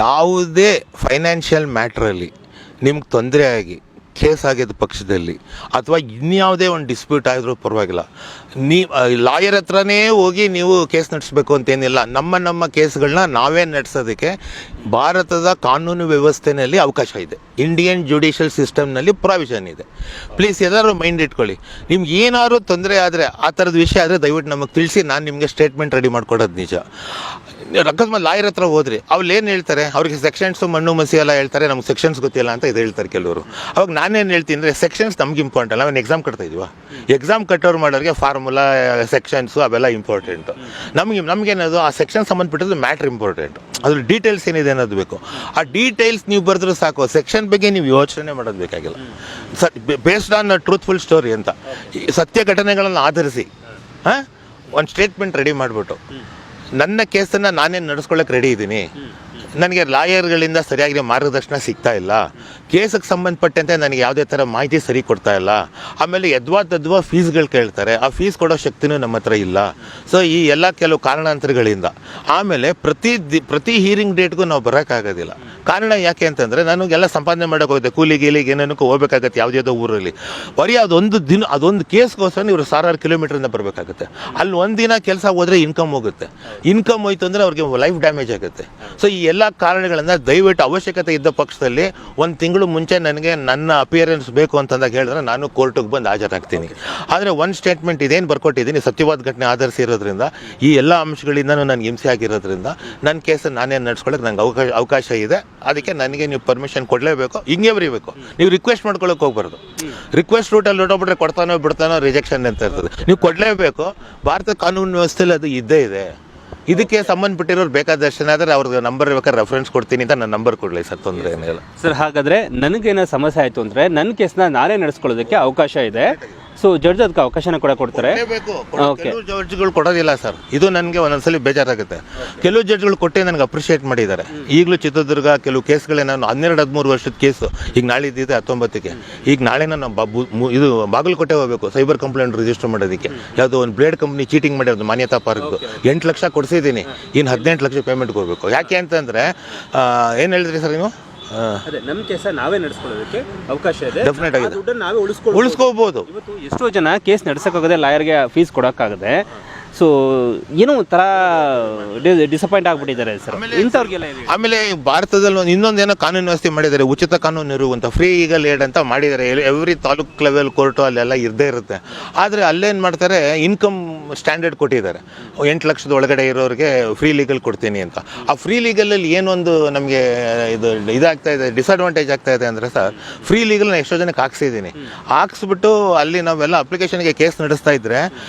ಯಾವುದೇ ಫೈನಾನ್ಷಿಯಲ್ ಮ್ಯಾಟ್ರಲ್ಲಿ ನಿಮ್ಗೆ ತೊಂದರೆ ಆಗಿ ಕೇಸ್ ಆಗಿದ್ದ ಪಕ್ಷದಲ್ಲಿ ಅಥವಾ ಇನ್ಯಾವುದೇ ಒಂದು ಡಿಸ್ಪ್ಯೂಟ್ ಆಗಿದ್ರೂ ಪರವಾಗಿಲ್ಲ, ಲಾಯರ್ ಹತ್ರನೇ ಹೋಗಿ ನೀವು ಕೇಸ್ ನಡೆಸಬೇಕು ಅಂತೇನಿಲ್ಲ. ನಮ್ಮ ಕೇಸ್ಗಳನ್ನ ನಾವೇ ನಡೆಸೋದಕ್ಕೆ ಭಾರತದ ಕಾನೂನು ವ್ಯವಸ್ಥೆಯಲ್ಲಿ ಅವಕಾಶ ಇದೆ. ಇಂಡಿಯನ್ ಜುಡಿಷಿಯಲ್ ಸಿಸ್ಟಮ್ನಲ್ಲಿ ಪ್ರಾವಿಷನ್ ಇದೆ. ಪ್ಲೀಸ್ ಎಲ್ಲರೂ ಮೈಂಡ್ ಇಟ್ಕೊಳ್ಳಿ. ನಿಮ್ಗೆ ಏನಾದ್ರು ತೊಂದರೆ ಆದರೆ ಆ ಥರದ ವಿಷಯ ಆದರೆ ದಯವಿಟ್ಟು ನಮಗೆ ತಿಳಿಸಿ, ನಾನು ನಿಮಗೆ ಸ್ಟೇಟ್ಮೆಂಟ್ ರೆಡಿ ಮಾಡ್ಕೊಡೋದು ನಿಜ. ಅಕಸ್ಮಾತ್ ಲಾಯರ್ ಹತ್ರ ಹೋದ್ರಿ, ಅವ್ರು ಏನು ಹೇಳ್ತಾರೆ, ಅವ್ರಿಗೆ ಸೆಕ್ಷನ್ಸು ಮಣ್ಣು ಮಸಿ ಎಲ್ಲ ಹೇಳ್ತಾರೆ, ನಮ್ಗೆ ಸೆಕ್ಷನ್ಸ್ ಗೊತ್ತಿಲ್ಲ ಅಂತ ಇದು ಹೇಳ್ತಾರೆ ಕೆಲವರು. ಅವಾಗ ನಾನೇನು ಹೇಳ್ತೀನಿ ಅಂದರೆ, ಸೆಕ್ಷನ್ಸ್ ನಮ್ಗೆ ಇಂಪಾರ್ಟೆಂಟ್. ನಾವೇನು ಎಕ್ಸಾಮ್ ಕಟ್ತಾ ಇದೀವ? ಎಕ್ಸಾಮ್ ಕಟ್ಟೋರು ಮಾಡೋರಿಗೆ ಫಾರ್ಮುಲಾ, ಸೆಕ್ಷನ್ಸು ಅವೆಲ್ಲ ಇಂಪಾರ್ಟೆಂಟು. ನಮಗೇನದು ಆ ಸೆಕ್ಷನ್ ಸಂಬಂಧಪಟ್ಟಿದ್ದು ಮ್ಯಾಟ್ರ್ ಇಂಪಾರ್ಟೆಂಟ್. ಅದ್ರ ಡೀಟೇಲ್ಸ್ ಏನಿದೆ ಅನ್ನೋದು ಬೇಕು. ಆ ಡೀಟೇಲ್ಸ್ ನೀವು ಬರೆದ್ರೂ ಸಾಕು, ಸೆಕ್ಷನ್ ಬಗ್ಗೆ ನೀವು ಯೋಚನೆ ಮಾಡೋದು ಬೇಕಾಗಿಲ್ಲ. ಬೇಸ್ಡ್ ಆನ್ ಟ್ರೂತ್ಫುಲ್ ಸ್ಟೋರಿ ಅಂತ ಸತ್ಯ ಘಟನೆಗಳನ್ನು ಆಧರಿಸಿ ಒಂದು ಸ್ಟೇಟ್ಮೆಂಟ್ ರೆಡಿ ಮಾಡಿಬಿಟ್ಟು ನನ್ನ ಕೇಸನ್ನು ನಾನೇ ನಡೆಸ್ಕೊಳ್ಳೋಕೆ ರೆಡಿ ಇದ್ದೀನಿ. ನನಗೆ ಲಾಯರ್ಗಳಿಂದ ಸರಿಯಾಗಿ ಮಾರ್ಗದರ್ಶನ ಸಿಗ್ತಾ ಇಲ್ಲ, ಕೇಸಿಗೆ ಸಂಬಂಧಪಟ್ಟಂತೆ ನನಗೆ ಯಾವುದೇ ಥರ ಮಾಹಿತಿ ಸರಿ ಕೊಡ್ತಾ ಇಲ್ಲ, ಆಮೇಲೆ ಯದ್ವಾ ಫೀಸ್ಗಳು ಕೇಳ್ತಾರೆ, ಆ ಫೀಸ್ ಕೊಡೋ ಶಕ್ತಿನೂ ನಮ್ಮ ಹತ್ರ ಇಲ್ಲ. ಸೊ ಈ ಎಲ್ಲ ಕೆಲವು ಕಾರಣಾಂತರಗಳಿಂದ ಆಮೇಲೆ ಪ್ರತಿ ಹೀರಿಂಗ್ ಡೇಟ್ಗೂ ನಾವು ಬರೋಕ್ಕಾಗೋದಿಲ್ಲ. ಕಾರಣ ಯಾಕೆ ಅಂತಂದರೆ, ನನಗೆಲ್ಲ ಸಂಪಾದನೆ ಮಾಡೋಕೆ ಹೋಗುತ್ತೆ, ಕೂಲಿಗೆ ಏನೇನಕ್ಕೂ ಹೋಗ್ಬೇಕಾಗತ್ತೆ ಯಾವುದ್ಯಾವುದೋ ಊರಲ್ಲಿ. ಬರೀ ಅದೊಂದು ಕೇಸ್ಗೋಸ್ಕರ ಇವರು 1000 ಕಿಲೋಮೀಟ್ರಿಂದ ಬರಬೇಕಾಗುತ್ತೆ. ಅಲ್ಲಿ ಒಂದಿನ ಕೆಲಸ ಹೋದರೆ ಇನ್ಕಮ್ ಹೋಗುತ್ತೆ. ಇನ್ಕಮ್ ಹೋಯ್ತು ಅಂದರೆ ಅವ್ರಿಗೆ ಲೈಫ್ ಡ್ಯಾಮೇಜ್ ಆಗುತ್ತೆ. ಸೊ ಈ ಎಲ್ಲ ಕಾರಣಗಳನ್ನು ದಯವಿಟ್ಟು ಅವಶ್ಯಕತೆ ಇದ್ದ ಪಕ್ಷದಲ್ಲಿ 1 ತಿಂಗಳು ಮುಂಚೆ ನನಗೆ ನನ್ನ ಅಪಿಯರೆನ್ಸ್ ಬೇಕು ಅಂತಂದಾಗ ಹೇಳಿದ್ರೆ ನಾನು ಕೋರ್ಟಿಗೆ ಬಂದು ಹಾಜರಾಗ್ತೀನಿ. ಆದರೆ ಒಂದು ಸ್ಟೇಟ್ಮೆಂಟ್ ಇದೇನು ಬರ್ಕೊಟ್ಟಿದ್ದೀನಿ, ಸತ್ಯವಾದ ಘಟನೆ ಆಧರಿಸಿರೋದ್ರಿಂದ, ಈ ಎಲ್ಲ ಅಂಶಗಳಿಂದನೂ ನನಗೆ ಹಿಂಸೆ ಆಗಿರೋದ್ರಿಂದ ನನ್ನ ಕೇಸನ್ನು ನಾನೇ ನಡೆಸ್ಕೊಳ್ಳೋಕೆ ನನಗೆ ಅವಕಾಶ ಇದೆ. ಅದಕ್ಕೆ ನನಗೆ ನೀವು ಪರ್ಮಿಷನ್ ಕೊಡಲೇಬೇಕು. ಹಿಂಗೆ ಬರೀಬೇಕು, ನೀವು ರಿಕ್ವೆಸ್ಟ್ ಮಾಡ್ಕೊಳ್ಳೋಕೆ ಹೋಗ್ಬಾರ್ದು. ರಿಕ್ವೆಸ್ಟ್ ರೂಟಲ್ಲಿ ಹೊರಟೋಗ್ಬಿಟ್ರೆ ಕೊಡ್ತಾನೋ ಬಿಡ್ತಾನೋ ರಿಜೆಕ್ಷನ್ ಅಂತ ಇರ್ತದೆ. ನೀವು ಕೊಡಲೇಬೇಕು. ಭಾರತ ಕಾನೂನು ವ್ಯವಸ್ಥೆಯಲ್ಲಿ ಅದು ಇದ್ದೇ ಇದೆ. ಇದಕ್ಕೆ ಸಂಬಂಧಪಟ್ಟಿರೋರು ಬೇಕಾದಷ್ಟು ಆದರೆ ಅವ್ರಿಗೆ ನಂಬರ್ ಬೇಕಾದ್ರೆ ರೆಫರೆನ್ಸ್ ಕೊಡ್ತೀನಿ ಅಂತ ನನ್ನ ನಂಬರ್ ಕೊಡಲಿ ಸರ್, ತೊಂದರೆ ಏನಿಲ್ಲ ಸರ್. ಹಾಗಾದರೆ ನನಗೇನೋ ಸಮಸ್ಯೆ ಆಯಿತು ಅಂದರೆ ನನ್ನ ಕೇಸನ್ನ ನಾನೇ ನಡೆಸ್ಕೊಳ್ಳೋದಕ್ಕೆ ಅವಕಾಶ ಇದೆ. ಸೊ ಜಡ್ಜ್ ಅದಕ್ಕೆ ಅವಕಾಶನ ಕೂಡ ಕೊಡ್ತಾರೆ. ಕೆಲವು ಜಡ್ಜ್ಗಳು ಕೊಡೋದಿಲ್ಲ ಸರ್. ಇದು ನನಗೆ ಒಂದೊಂದ್ಸಲಿ ಬೇಜಾರಾಗುತ್ತೆ. ಕೆಲವು ಜಡ್ಜ್ಗಳು ಕೊಟ್ಟೆ ನನಗೆ ಅಪ್ರಿಷಿಯೇಟ್ ಮಾಡಿದ್ದಾರೆ. ಈಗಲೂ ಚಿತ್ರದುರ್ಗ ಕೆಲವು ಕೇಸ್ಗಳೇ, ನಾನು 12-13 ವರ್ಷದ ಕೇಸು, ಈಗ ನಾಳೆ ಇದ್ದಿದೆ 19ಕ್ಕೆ. ಈಗ ನಾಳೆ ನಾನು ಇದು ಬಾಗಲಕೋಟೆ ಹೋಗಬೇಕು ಸೈಬರ್ ಕಂಪ್ಲೇಂಟ್ ರಿಜಿಸ್ಟರ್ ಮಾಡೋದಕ್ಕೆ. ಯಾವುದೋ ಒಂದು ಬ್ಲೇಡ್ ಕಂಪ್ನಿ ಚೀಟಿಂಗ್ ಮಾಡಿರೋದು ಮಾನ್ಯತಾ ಪಾರ್ಕ್ದು 8 ಲಕ್ಷ ಕೊಡಿಸಿದ್ದೀನಿ. ಇನ್ನು 18 ಲಕ್ಷ ಪೇಮೆಂಟ್ಗೆ ಹೋಗಬೇಕು. ಯಾಕೆ ಅಂತಂದರೆ ಏನು ಹೇಳಿದ್ರಿ ಸರ್ ನೀವು? ಅದೇ ನಮ್ಮ ಕೇಸ ನಾವೇ ನಡೆಸ್ಕೊಳ್ಳೋದಕ್ಕೆ ಅವಕಾಶ ಇದೆ. ಡೆಫಿನೆಟ್ ಆಗಿದೆ, ದುಡ್ಡನ್ನು ನಾವೇ ಉಳಿಸ್ಕೋಬಹುದು. ಇವತ್ತು ಎಷ್ಟೋ ಜನ ಕೇಸ್ ನಡೆಸೋಕ್ಕಾಗದೆ ಲಾಯರ್ಗೆ ಫೀಸ್ ಕೊಡೋಕ್ಕಾಗದೆ ಸೊ ಏನೋ ಒಂಥರ ಡಿಸಪಾಯಿಂಟ್ ಆಗಿಬಿಟ್ಟಿದ್ದಾರೆ ಸರ್ ಇಂಥವ್ರಿಗೆಲ್ಲ. ಆಮೇಲೆ ಭಾರತದಲ್ಲಿ ಇನ್ನೊಂದೇನೋ ಕಾನೂನು ವ್ಯವಸ್ಥೆ ಮಾಡಿದ್ದಾರೆ, ಉಚಿತ ಕಾನೂನು ಇರುವಂಥ ಫ್ರೀ ಈಗಲ್ ಏಡ್ ಅಂತ ಮಾಡಿದ್ದಾರೆ. ಎವ್ರಿ ತಾಲೂಕ್ ಲೆವೆಲ್ ಕೋರ್ಟು ಅಲ್ಲೆಲ್ಲ ಇರದೇ ಇರುತ್ತೆ. ಆದರೆ ಅಲ್ಲೇನು ಮಾಡ್ತಾರೆ, ಇನ್ಕಮ್ ಸ್ಟ್ಯಾಂಡರ್ಡ್ ಕೊಟ್ಟಿದ್ದಾರೆ. 8 ಲಕ್ಷದ ಒಳಗಡೆ ಇರೋರಿಗೆ ಫ್ರೀ ಲೀಗಲ್ ಕೊಡ್ತೀನಿ ಅಂತ. ಆ ಫ್ರೀ ಲೀಗಲಲ್ಲಿ ಏನೊಂದು ನಮಗೆ ಇದಾಗ್ತಾ ಇದೆ, ಡಿಸ್ಅಡ್ವಾಂಟೇಜ್ ಆಗ್ತಾ ಇದೆ ಅಂದರೆ ಸರ್, ಫ್ರೀ ಲೀಗಲ್ನ ಎಷ್ಟೋ ಜನಕ್ಕೆ ಹಾಕ್ಸಿದ್ದೀನಿ. ಹಾಕ್ಸ್ಬಿಟ್ಟು ಅಲ್ಲಿ ನಾವೆಲ್ಲ ಅಪ್ಲಿಕೇಶನ್ಗೆ ಕೇಸ್ ನಡೆಸ್ತಾ ಇದ್ದರೆ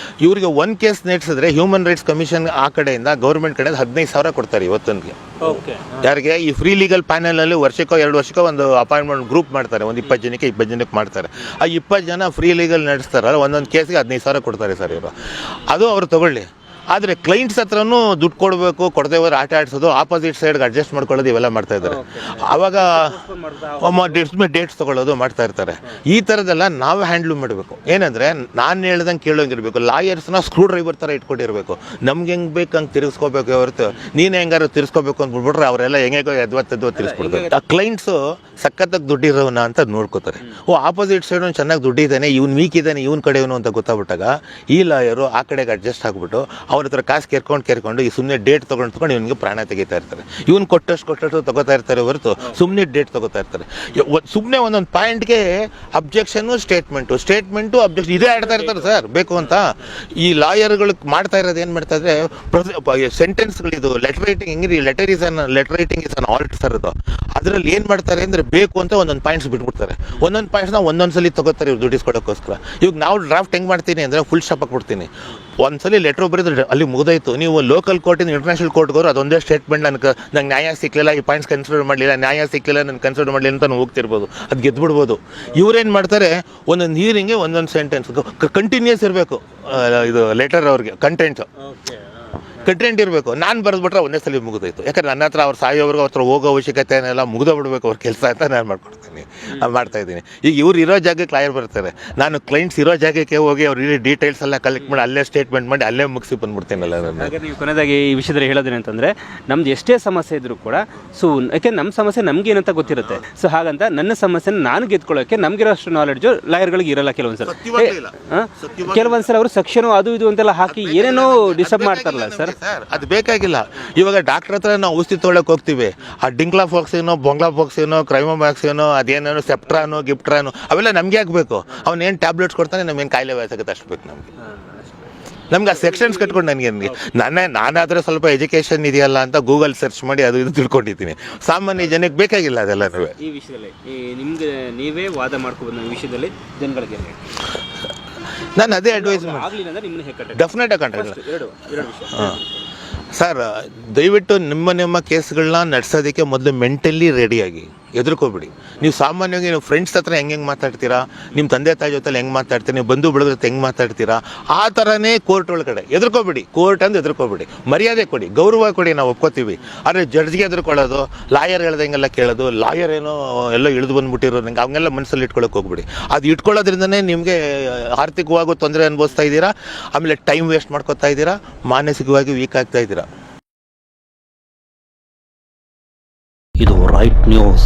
ಇವರಿಗೆ ಒಂದು ಕೇಸ್ ನಡೆಸಿದ್ರೆ ಹ್ಯೂಮನ್ ರೈಟ್ಸ್ ಕಮಿಷನ್ ಆ ಕಡೆಯಿಂದ ಗೌರ್ಮೆಂಟ್ ಕಡೆಯಿಂದ 15,000 ಕೊಡ್ತಾರೆ ಇವತ್ತಿಗೆ. ಯಾರಿಗೆ ಈ ಫ್ರೀ ಲೀಗಲ್ ಪ್ಯಾನಲಲ್ಲಿ ವರ್ಷಕ್ಕೋ 2 ವರ್ಷಕ್ಕೋ ಒಂದು ಅಪಾಯಿಂಟ್ಮೆಂಟ್ ಗ್ರೂಪ್ ಮಾಡ್ತಾರೆ. ಒಂದು 20 ಜನಕ್ಕೆ ಮಾಡ್ತಾರೆ. ಆ 20 ಜನ ಫ್ರೀ ಲೀಗಲ್ ನಡೆಸ್ತಾರಲ್ಲ, ಒಂದೊಂದು ಕೇಸ್ಗೆ 15,000 ಕೊಡ್ತಾರೆ ಸರ್ ಇವರು. ಅದು ಅವ್ರು ತಗೊಳ್ಳಿ. ಆದರೆ ಕ್ಲೈಂಟ್ಸ್ ಹತ್ರನೂ ದುಡ್ಡು ಕೊಡಬೇಕು, ಕೊಡದೇ ಹೋದ್ರೆ ಆಟ ಆಡಿಸೋದು, ಆಪೋಸಿಟ್ ಸೈಡ್ಗೆ ಅಡ್ಜಸ್ಟ್ ಮಾಡ್ಕೊಳ್ಳೋದು, ಇವೆಲ್ಲ ಮಾಡ್ತಾ ಇದ್ದಾರೆ. ಆವಾಗ ಡೇಟ್ಸ್ ತೊಗೊಳ್ಳೋದು ಮಾಡ್ತಾ ಇರ್ತಾರೆ. ಈ ಥರದ್ದೆಲ್ಲ ನಾವು ಹ್ಯಾಂಡ್ಲ್ ಮಾಡಬೇಕು. ಏನಂದರೆ ನಾನು ಹೇಳ್ದಂಗೆ ಕೇಳೋಂಗಿರಬೇಕು. ಲಾಯರ್ಸ್ನ ಸ್ಕ್ರೂ ಡ್ರೈವರ್ ಥರ ಇಟ್ಕೊಂಡಿರಬೇಕು. ನಮ್ಗೆ ಹೆಂಗೆ ಬೇಕು ಹಂಗೆ ತಿರ್ಸ್ಕೋಬೇಕು ಹೊರತು ನೀನು ಹೆಂಗಾರು ತಿರ್ಸ್ಕೋಬೇಕು ಅಂದ್ಬಿಟ್ರೆ ಅವರೆಲ್ಲ ಹೆಂಗೋ ಎದ್ವ ತಿರ್ಸ್ಕೊಡ್ತಾರೆ. ಆ ಕ್ಲೈಂಟ್ಸು ಸಖತ್ತಾಗಿ ದುಡ್ಡಿರೋನ ಅಂತ ನೋಡ್ಕೋತಾರೆ. ಆಪೋಸಿಟ್ ಸೈಡ್ ಒಂದು ಚೆನ್ನಾಗಿ ದುಡ್ಡಿದ್ದಾನೆ, ಇವ್ನು ವೀಕ್ ಇದ್ದಾನೆ, ಇವ್ನ ಕಡೆಯವನು ಅಂತ ಗೊತ್ತಾಗ್ಬಿಟ್ಟಾಗ ಈ ಲಾಯರು ಆ ಕಡೆಗೆ ಅಡ್ಜಸ್ಟ್ ಆಗಿಬಿಟ್ಟು ಅವ್ರ ಹತ್ರ ಕಾಸು ಕೇರ್ಕೊಂಡು ಈ ಸುಮ್ಮನೆ ಡೇಟ್ ತೊಗೊಂಡು ಇವನಿಗೆ ಪ್ರಾಣ ತೆಗಿತಾ ಇರ್ತಾರೆ. ಇವ್ನು ಕೊಟ್ಟಷ್ಟು ತೊಗೋತಾ ಇರ್ತಾರೆ ಹೊರತು ಸುಮ್ಮನೆ ಡೇಟ್ ತೊಗೋತಾ ಇರ್ತಾರೆ. ಸುಮ್ಮನೆ ಒಂದೊಂದು ಪಾಯಿಂಟ್ಗೆ ಅಬ್ಜೆಕ್ಷನ್ನು ಸ್ಟೇಟ್ಮೆಂಟು ಅಬ್ಜೆಕ್ಷನ್ ಇದೇ ಆಡ್ತಾ ಇರ್ತಾರೆ ಸರ್ ಬೇಕು ಅಂತ. ಈ ಲಾಯರ್ಗಳು ಮಾಡ್ತಾ ಇರೋದು ಏನು ಮಾಡ್ತಾ ಇದ್ರೆ, ಸೆಂಟೆನ್ಸ್ಗಳಿದು ಲೆಟರ್ ರೈಟಿಂಗ್ ಹೆಂಗಿರಿ, letter writing is an art sir. ಅದು ಅದರಲ್ಲಿ ಏನು ಮಾಡ್ತಾರೆ ಅಂದರೆ, ಬೇಕು ಅಂತ ಒಂದೊಂದು ಪಾಯಿಂಟ್ಸ್ ಬಿಟ್ಬಿಡ್ತಾರೆ. ಒಂದೊಂದು ಪಾಯಿಂಟ್ಸ್ನ ಒಂದೊಂದ್ಸಲಿ ತೊಗೋತಾರೆ ಇವ್ರು ದುಡ್ಡಿಸ್ಕೊಡೋಕ್ಕೋಸ್ಕರ. ಇವಾಗ ನಾವು ಡ್ರಾಫ್ಟ್ ಹೆಂಗೆ ಮಾಡ್ತೀನಿ ಅಂದರೆ, ಫುಲ್ ಸ್ಟಾಪ್ ಹಾಕ್ಬಿಡ್ತೀನಿ. ಒಂದ್ಸಲಿ ಲೆಟ್ರ್ ಬರೆದ್ರೆ ಅಲ್ಲಿ ಮುಗಿದೋಯ್ತು. ನೀವು ಲೋಕಲ್ ಕೋರ್ಟಿಂದ ಇಂಟರ್ನ್ಯಾಷನಲ್ ಕೋರ್ಟ್ಗೆ ಹೋದ್ರು ಅದೊಂದೇ ಸ್ಟೇಟ್ಮೆಂಟ್, ನಂಗೆ ನ್ಯಾಯ ಸಿಕ್ಕಲಿಲ್ಲ, ಈ ಪಾಯಿಂಟ್ಸ್ ಕನ್ಸಿಡರ್ ಮಾಡಲಿಲ್ಲ, ನ್ಯಾಯ ಸಿಕ್ಕಲಿಲ್ಲ, ನಾನು ಕನ್ಸಿಡರ್ ಮಾಡಲಿಲ್ಲ ಅಂತ ನಾವು ಹೋಗ್ತಿರ್ಬೋದು, ಅದು ಗೆದ್ಬಿಡ್ಬೋದು. ಇವರೇನು ಮಾಡ್ತಾರೆ, ಒಂದೊಂದು ಹೀರಿಂಗ್ಗೆ ಒಂದೊಂದು ಸೆಂಟೆನ್ಸ್ ಕಂಟಿನ್ಯೂಸ್ ಇರಬೇಕು. ಇದು ಲೆಟರ್ ಅವ್ರಿಗೆ ಕಂಟೆಂಟ್ಸು ಕಟ್ಕೊಂಡಿರ್ಬೇಕು. ನಾನು ಬರೆದ್ಬಿಟ್ರೆ ಒಂದೇ ಸಲ ಮುಗಿದೋಯ್ತು. ಯಾಕಂದ್ರೆ ನನ್ನ ಹತ್ರ ಅವ್ರು ಸಾಯೋವರೆಗೂ ಅವ್ರ ಹತ್ರ ಹೋಗೋ ಅವಶ್ಯಕತೆ ಏನೆಲ್ಲ ಮುಗ್ದೋ ಬಿಡಬೇಕು ಅವ್ರ ಕೆಲಸ ಅಂತ ನಾನು ಮಾಡ್ತಾಯಿದ್ದೀನಿ. ಈಗ ಇವ್ರು ಇರೋ ಜಾಗಕ್ಕೆ ಲಾಯರ್ ಬರ್ತಾರೆ, ನಾನು ಕ್ಲೈಂಟ್ಸ್ ಇರೋ ಜಾಗಕ್ಕೆ ಹೋಗಿ ಅವ್ರು ಇರೋ ಡೀಟೇಲ್ಸ್ ಎಲ್ಲ ಕಲೆಕ್ಟ್ ಮಾಡಿ ಅಲ್ಲೇ ಸ್ಟೇಟ್ಮೆಂಟ್ ಮಾಡಿ ಅಲ್ಲೇ ಮುಗಿಸಿ ಬಂದ್ಬಿಡ್ತೀನಲ್ಲ ನಾನು. ಹಾಗೆ ನೀವು ಕೊನೆಯದಾಗಿ ಈ ವಿಷಯದಲ್ಲಿ ಹೇಳೋದೇನಂತಂದರೆ, ನಮ್ದು ಎಷ್ಟೇ ಸಮಸ್ಯೆ ಇದ್ದರೂ ಕೂಡ ಸೊ ಯಾಕೆ ನಮ್ಮ ಸಮಸ್ಯೆ ನಮ್ಗೆ ಏನಂತ ಗೊತ್ತಿರುತ್ತೆ. ಸೊ ಹಾಗಂತ ನನ್ನ ಸಮಸ್ಯೆನ ನಾನು ಗೆದ್ಕೊಳ್ಳೋಕ್ಕೆ ನಮಗಿರೋಷ್ಟು ನಾಲೆಡ್ಜು ಲಾಯರ್ಗಳಿಗೆ ಇರಲ್ಲ. ಕೆಲವೊಂದ್ಸಲ ಅವರು ಸೆಕ್ಷನು ಅದು ಇದು ಅಂತೆಲ್ಲ ಹಾಕಿ ಏನೇನೋ ಡಿಸ್ಟರ್ಬ್ ಮಾಡ್ತಾರಲ್ಲ ಸರ್. ಅದು ಬೇಕಾಗಿಲ್ಲ. ಇವಾಗ ಡಾಕ್ಟರ್ ಹತ್ರ ನಾವು ಔಷಧಿ ತೊಗೊಳಕ್ಕೆ ಹೋಗ್ತೀವಿ, ಆ ಡಿಂಕ್ಲಾ ಫಾಕ್ಸಿನೋ ಬೊಂಗ್ಲಾ ಫಾಕ್ಸಿನೋ ಕ್ರೈಮೋಮ್ಯಾಕ್ಸಿನೋ ಅದೇನೇನೋ ಸೆಪ್ಟ್ರಾನೋ ಗಿಪ್ಟ್ರಾನೋ ಅವೆಲ್ಲ ನಮಗೆ ಆಗಬೇಕು. ಅವ್ನೇನು ಟ್ಯಾಬ್ಲೆಟ್ಸ್ ಕೊಡ್ತಾನೆ, ನಮಗೇನು ಕಾಯಿಲೆ ವಯಸ್ಸಾಗುತ್ತೆ ಅಷ್ಟು ಬೇಕು ನಮ್ಗೆ ಆ ಸೆಕ್ಷನ್ಸ್ ಕಟ್ಕೊಂಡು ನಾನಾದರೆ ಸ್ವಲ್ಪ ಎಜುಕೇಷನ್ ಇದೆಯಲ್ಲ ಅಂತ ಗೂಗಲ್ ಸರ್ಚ್ ಮಾಡಿ ಅದು ಇದು ತಿಳ್ಕೊಂಡಿದ್ದೀನಿ. ಸಾಮಾನ್ಯ ಜನಕ್ಕೆ ಬೇಕಾಗಿಲ್ಲ ಅದೆಲ್ಲ. ಈ ವಿಷಯದಲ್ಲಿ ನಿಮ್ಗೆ ನೀವೇ ವಾದ ಮಾಡ್ಕೊಬೋದು. ಈ ವಿಷಯದಲ್ಲಿ ಜನಗಳಿಗೆ ನಾನು ಅದೇ ಅಡ್ವೈಸ್ ಡೆಫಿನೆಟ್ ಹಾಂ ಸರ್, ದಯವಿಟ್ಟು ನಿಮ್ಮ ಕೇಸ್ಗಳನ್ನ ನಡೆಸೋದಕ್ಕೆ ಮೊದಲು ಮೆಂಟಲಿ ರೆಡಿಯಾಗಿ ಹೆದರ್ಕೋಬಿಡಿ. ನೀವು ಸಾಮಾನ್ಯವಾಗಿ ನೀವು ಫ್ರೆಂಡ್ಸ್ ಹತ್ರ ಹೆಂಗೆ ಮಾತಾಡ್ತೀರಾ, ನಿಮ್ಮ ತಂದೆ ತಾಯಿ ಜೊತೆಲಿ ಹೆಂಗೆ ಮಾತಾಡ್ತೀರಾ, ನೀವು ಬಂಧು ಬಳಗ ಹೆಂಗೆ ಮಾತಾಡ್ತೀರಾ, ಆ ಥರನೇ ಕೋರ್ಟ್ ಒಳಗಡೆ ಹೆದರ್ಕೋಬಿಡಿ. ಕೋರ್ಟ್ ಅಂದು ಹೆದರ್ಕೋಬಿಡಿ, ಮರ್ಯಾದೆ ಕೊಡಿ, ಗೌರವ ಕೊಡಿ, ನಾವು ಒಪ್ಕೋತೀವಿ. ಆದರೆ ಜಡ್ಜ್ಗೆ ಹೆದರ್ಕೊಳ್ಳೋದು, ಲಾಯರ್ ಹೇಳ್ದಂಗೆಲ್ಲ ಕೇಳೋದು, ಲಾಯರ್ ಏನೋ ಎಲ್ಲ ಇಳಿದು ಬಂದುಬಿಟ್ಟಿರೋ ನಂಗೆ ಅವೆಲ್ಲ ಮನಸ್ಸಲ್ಲಿ ಇಟ್ಕೊಳ್ಳೋಕೆ ಹೋಗ್ಬಿಡಿ. ಅದು ಇಟ್ಕೊಳ್ಳೋದ್ರಿಂದನೇ ನಿಮಗೆ ಆರ್ಥಿಕವಾಗೂ ತೊಂದರೆ ಅನುಭವಿಸ್ತಾ ಇದ್ದೀರಾ, ಆಮೇಲೆ ಟೈಮ್ ವೇಸ್ಟ್ ಮಾಡ್ಕೊತಾ ಇದ್ದೀರಾ, ಮಾನಸಿಕವಾಗಿ ವೀಕ್ ಆಗ್ತಾ ಇದ್ದೀರಾ. ಇದು ರೈಟ್ ನ್ಯೂಸ್.